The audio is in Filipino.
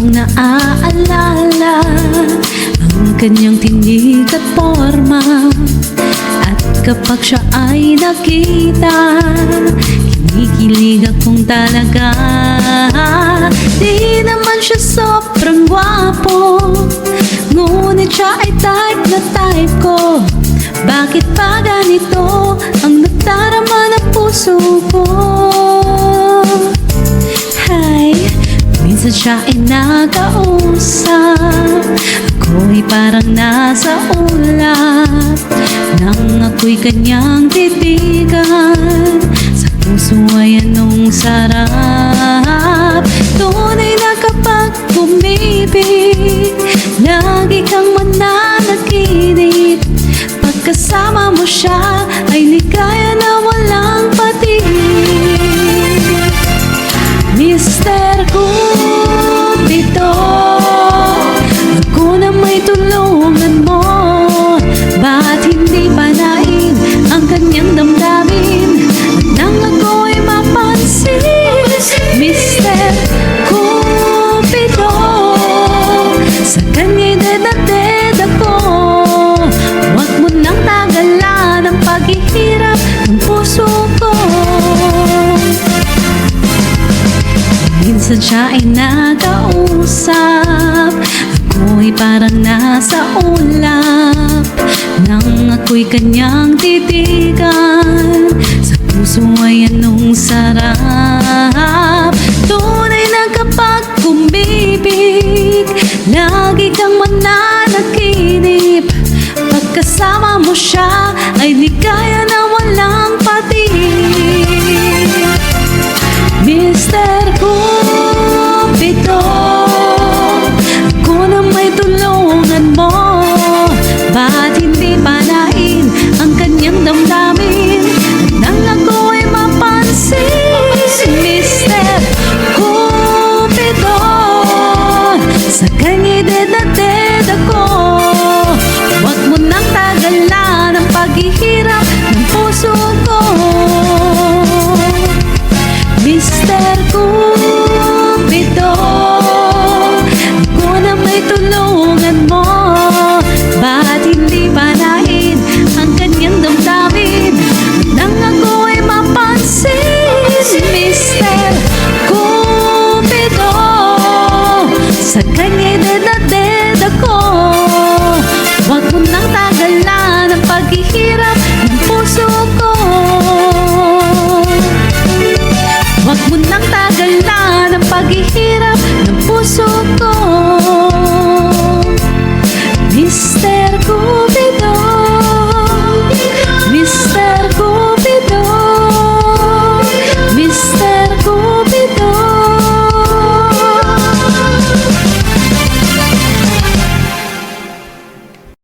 kong naaalala ang kanyang tinig at forma. At kapag siya ay nakita, kinikilig akong talaga. Di naman siya sobrang gwapo, ngunit siya ay type na type ko. Bakit pa ganito ang nagdarama ng puso ko? Hay, minsan siya ay nakausap, ako'y parang nasa ulap nang ako'y kanyang titigan. Sa puso ay anong sarap. Tunay na kapag umibig, lagi kang mananaginip. Pagkasama mo siya ay ligaya na walang patigil. Mr. Cupido, ako na may tulungan mo. Ba't hindi panain ang kanyang damdamin at nang ako'y mapansin? Mr. Cupido, sa kanya'y dead ako. Huwag mo nang tagalan ang paghihirap ng puso ko. Minsan siya ay nakausap, ako'y parang nasa ulap nang ako'y kanyang titigan. Sa puso ay anong sarap. Tunay na kapag umibig, lagi kang mananaginip. Pagkasama mo siya ay ligaya na walang patigil. Mr. Cupido, ako na may tulungan mo. Ba't hindi panain ang kanyang damdamin at nang ako'y mapansin? Mr. Cupido, sa kanya'y dead ako. Huwag mo nang tagalan ang paghihirap ng puso ko. Mr. Cupido, ako na may tulungan mo. Ba't hindi panain ang kanyang damdamin at nang ako'y mapansin? Mr. Cupido, sa kanya